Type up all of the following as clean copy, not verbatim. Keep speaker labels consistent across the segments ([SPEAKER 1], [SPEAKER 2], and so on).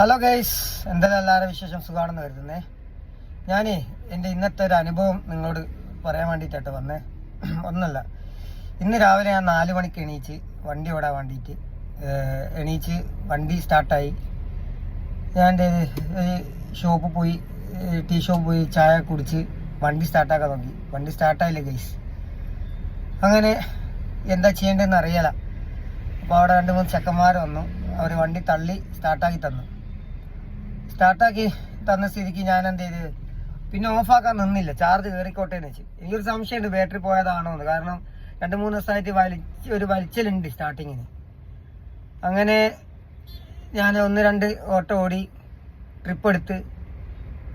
[SPEAKER 1] Hello guys, എന്തായാലും എല്ലാവരും വിശേഷം സുഖമാണെന്ന് കരുതുന്നേ. ഞാനേ എൻ്റെ ഇന്നത്തെ ഒരു അനുഭവം നിങ്ങളോട് പറയാൻ വേണ്ടിയിട്ടാണ് വന്നേ. ഒന്നല്ല, ഇന്ന് രാവിലെ ഞാൻ 4 മണിക്ക് എണീച്ച് വണ്ടി ഓടാൻ വേണ്ടിയിട്ട് എണീച്ച് വണ്ടി സ്റ്റാർട്ടായി. ഞാൻ ഷോപ്പിൽ പോയി, ടീ ഷോപ്പ് പോയി ചായ കുടിച്ച് വണ്ടി സ്റ്റാർട്ടാക്കാൻ നോക്കി. വണ്ടി സ്റ്റാർട്ടായില്ല ഗൈസ്. അങ്ങനെ എന്താ ചെയ്യേണ്ടതെന്ന് അറിയില്ല. അപ്പോൾ അവിടെ 2-3 ചെക്കന്മാർ വന്നു. അവർ വണ്ടി തള്ളി സ്റ്റാർട്ടാക്കി തന്ന സ്ഥിതിക്ക് ഞാൻ എന്ത് ചെയ്ത് പിന്നെ ഓഫാക്കാൻ നിന്നില്ല. ചാർജ് കയറിക്കോട്ടെ എന്ന് വെച്ച്. എനിക്കൊരു സംശയമുണ്ട് ബാറ്ററി പോയതാണോ എന്ന്. കാരണം 2-3 ദിവസമായിട്ട് വലിച്ചലുണ്ട് സ്റ്റാർട്ടിങ്ങിന്. അങ്ങനെ ഞാൻ 1-2 ഓട്ടോ ഓടി ട്രിപ്പ് എടുത്ത്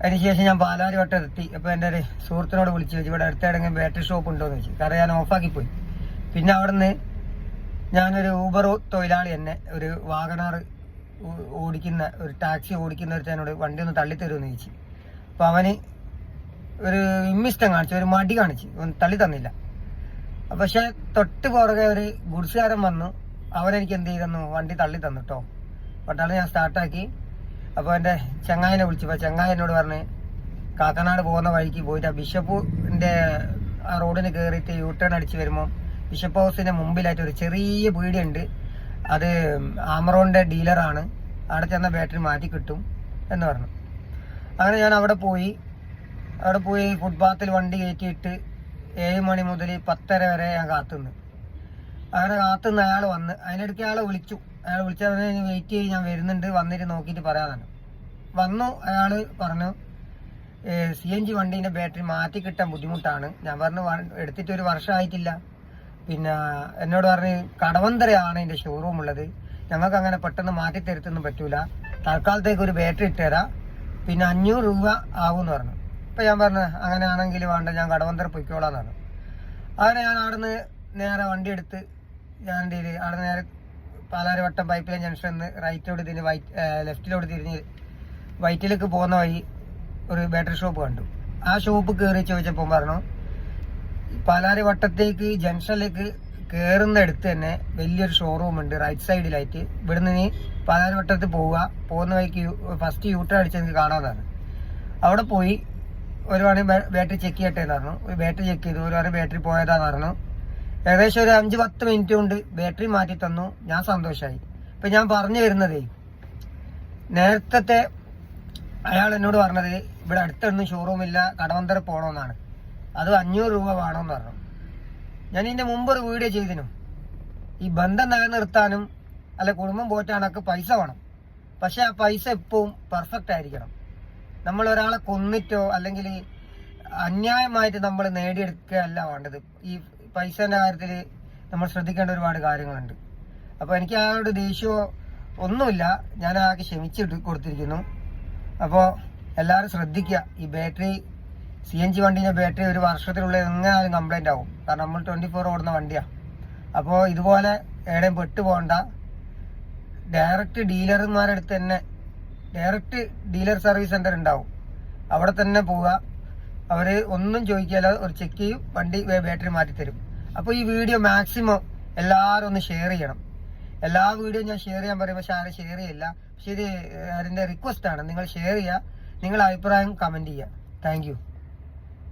[SPEAKER 1] അതിനുശേഷം ഞാൻ പാലാരി വട്ടം എത്തി. അപ്പോൾ എൻ്റെ ഒരു സുഹൃത്തിനോട് വിളിച്ച് ചോദിച്ചു ഇവിടെ അടുത്തെവിടെയെങ്കിലും ബാറ്ററി ഷോപ്പ് ഉണ്ടോ എന്ന് ചോദിച്ചു. കാരണം ഞാൻ ഓഫാക്കിപ്പോയി. പിന്നെ അവിടെ നിന്ന് ഞാനൊരു ഊബർ തൊഴിലാളി തന്നെ, ഒരു വാഗണാർ ഓടിക്കുന്ന ഒരു ടാക്സി ഓടിക്കുന്ന ഒരുത്തനോട് വണ്ടി ഒന്ന് തള്ളിത്തരുമെന്ന് ചോദിച്ചു. അപ്പോൾ അവന് ഒരു ഇമ്മിഷ്ടം കാണിച്ചു, ഒരു മടി കാണിച്ച് തള്ളി തന്നില്ല. പക്ഷെ തൊട്ട് പുറകെ ഒരു ഗുഡ്സുകാരൻ വന്നു. അവനെനിക്ക് എന്ത് ചെയ്തെന്നു, വണ്ടി തള്ളി തന്നു കേട്ടോ. പെട്ടെന്ന് ഞാൻ സ്റ്റാർട്ടാക്കി. അപ്പോൾ എൻ്റെ ചങ്ങായിനെ വിളിച്ചു. അപ്പോൾ ചങ്ങായി എന്നോട് പറഞ്ഞ് കാക്കനാട് പോകുന്ന വഴിക്ക് പോയിട്ട് ആ ബിഷപ്പിൻ്റെ ആ റോഡിന് കയറിയിട്ട് യൂട്ടേൺ അടിച്ച് വരുമ്പോൾ ബിഷപ്പ് ഹൗസിന്റെ മുമ്പിലായിട്ട് ഒരു ചെറിയ പീടിയുണ്ട്. അത് ആമറോണിന്റെ ഡീലറാണ്. അവിടെ ചെന്ന ബാറ്ററി മാറ്റി കിട്ടും എന്ന് പറഞ്ഞു. അങ്ങനെ ഞാൻ അവിടെ പോയി ഫുട്പാത്തിൽ വണ്ടി കയറ്റിയിട്ട് 7 മണി മുതൽ 10:30 വരെ ഞാൻ കാത്തുനിന്ന്. അങ്ങനെ കാത്തുനിന്ന് അയാൾ വന്ന്. അതിനിടയ്ക്ക് അയാൾ വിളിച്ചാൽ വെയിറ്റ് ചെയ്ത് ഞാൻ വരുന്നുണ്ട്, വന്നിട്ട് നോക്കിയിട്ട് പറയാനാണ്. വന്നു. അയാൾ പറഞ്ഞു CNG വണ്ടീൻ്റെ ബാറ്ററി മാറ്റി കിട്ടാൻ ബുദ്ധിമുട്ടാണ്. ഞാൻ പറഞ്ഞു എടുത്തിട്ട് 1 വർഷമായിട്ടില്ല. പിന്നെ എന്നോട് പറഞ്ഞ് കടവന്തരയാണ് എൻ്റെ ഷോറൂം ഉള്ളത്, ഞങ്ങൾക്ക് അങ്ങനെ പെട്ടെന്ന് മാറ്റി തരുത്തൊന്നും പറ്റൂല, തൽക്കാലത്തേക്ക് ഒരു ബാറ്ററി ഇട്ടുതരാം, പിന്നെ 500 രൂപ ആകുമെന്ന് പറഞ്ഞു. അപ്പം ഞാൻ പറഞ്ഞു അങ്ങനെയാണെങ്കിൽ വേണ്ട, ഞാൻ കടവന്തര പൊയ്ക്കോളാന്ന് പറഞ്ഞു. അങ്ങനെ ഞാൻ അവിടുന്ന് നേരെ വണ്ടി എടുത്ത് ഞാൻ എന്ത് ചെയ്ത് അവിടെ നേരെ പാലാരി വട്ടം പൈപ്പ് ലൈൻ ജംഗ്ഷനിൽ നിന്ന് റൈറ്റോട് തിരിഞ്ഞ് ലെഫ്റ്റിലോട്ട് തിരിഞ്ഞ് വൈറ്റിലേക്ക് പോകുന്ന വഴി ഒരു ബാറ്ററി ഷോപ്പ് കണ്ടു. ആ ഷോപ്പ് കയറി ചോദിച്ചപ്പോൾ പറഞ്ഞു പാലാരി വട്ടത്തേക്ക് ജംഗ്ഷനിലേക്ക് കയറുന്ന അടുത്ത് തന്നെ വലിയൊരു ഷോറൂം ഉണ്ട് റൈറ്റ് സൈഡിലായിട്ട്. ഇവിടുന്ന് നീ പാലാരി വട്ടത്തിൽ പോകുന്ന വഴിക്ക് ഫസ്റ്റ് യൂട്ടേൺ അടിച്ച് എനിക്ക് കാണാമെന്നാണ്. അവിടെ പോയി ഒരു മണി ബാറ്ററി ചെക്ക് ചെയ്യട്ടെ എന്ന് പറഞ്ഞു. ഒരു ബാറ്ററി ചെക്ക് ചെയ്തു. ഒരു മണി ബാറ്ററി പോയതാന്ന് പറഞ്ഞു. ഏകദേശം ഒരു 5-10 മിനിറ്റ് കൊണ്ട് ബാറ്ററി മാറ്റി തന്നു. ഞാൻ സന്തോഷമായി. ഇപ്പം ഞാൻ പറഞ്ഞു വരുന്നതേ, നേരത്തെ അയാൾ എന്നോട് പറഞ്ഞത് ഇവിടെ അടുത്തൊന്നും ഷോറൂമില്ല, കടവന്തര പോകണമെന്നാണ്, അത് 500 രൂപ വേണമെന്ന് പറഞ്ഞു. ഞാൻ ഇതിൻ്റെ മുമ്പ് ഒരു വീഡിയോ ചെയ്തിനു. ഈ ബന്ധം നിലനിർത്താനും അല്ല കുടുംബം പോറ്റാനൊക്കെ പൈസ വേണം. പക്ഷെ ആ പൈസ എപ്പോഴും പെർഫെക്റ്റ് ആയിരിക്കണം. നമ്മൾ ഒരാളെ കൊന്നിട്ടോ അല്ലെങ്കിൽ അന്യായമായിട്ട് നമ്മൾ നേടിയെടുക്കുകയല്ല വേണ്ടത്. ഈ പൈസേൻ്റെ കാര്യത്തിൽ നമ്മൾ ശ്രദ്ധിക്കേണ്ട ഒരുപാട് കാര്യങ്ങളുണ്ട്. അപ്പോൾ എനിക്ക് അയാളുടെ ദേഷ്യമോ ഒന്നുമില്ല, ഞാൻ ആകെ ക്ഷമിച്ചിട്ട് കൊടുത്തിരിക്കുന്നു. അപ്പോൾ എല്ലാവരും ശ്രദ്ധിക്കുക. ഈ ബാറ്ററി CNG വണ്ടീൻ്റെ ബാറ്ററി 1 വർഷത്തിനുള്ളിൽ എങ്ങനെയാലും കംപ്ലൈൻ്റ് ആവും. കാരണം നമ്മൾ 24 ഓടുന്ന വണ്ടിയാണ്. അപ്പോൾ ഇതുപോലെ എവിടെയും പെട്ടു പോകണ്ട. ഡയറക്റ്റ് ഡീലർമാരുടെ അടുത്ത് തന്നെ ഡയറക്റ്റ് ഡീലർ സർവീസ് സെൻ്റർ ഉണ്ടാവും, അവിടെ തന്നെ പോവുക. അവർ ഒന്നും ചോദിക്കാതെ ഒരു ചെക്ക് ചെയ്യും, വണ്ടി ബാറ്ററി മാറ്റിത്തരും. അപ്പോൾ ഈ വീഡിയോ മാക്സിമം എല്ലാവരും ഒന്ന് ഷെയർ ചെയ്യണം. എല്ലാ വീഡിയോ ഞാൻ ഷെയർ ചെയ്യാൻ പറയും, പക്ഷെ ആരും ഷെയർ ചെയ്യില്ല. പക്ഷെ ഇത് അതിൻ്റെ റിക്വസ്റ്റാണ്, നിങ്ങൾ ഷെയർ ചെയ്യുക, നിങ്ങളുടെ അഭിപ്രായം കമൻറ്റ് ചെയ്യുക. Thank you.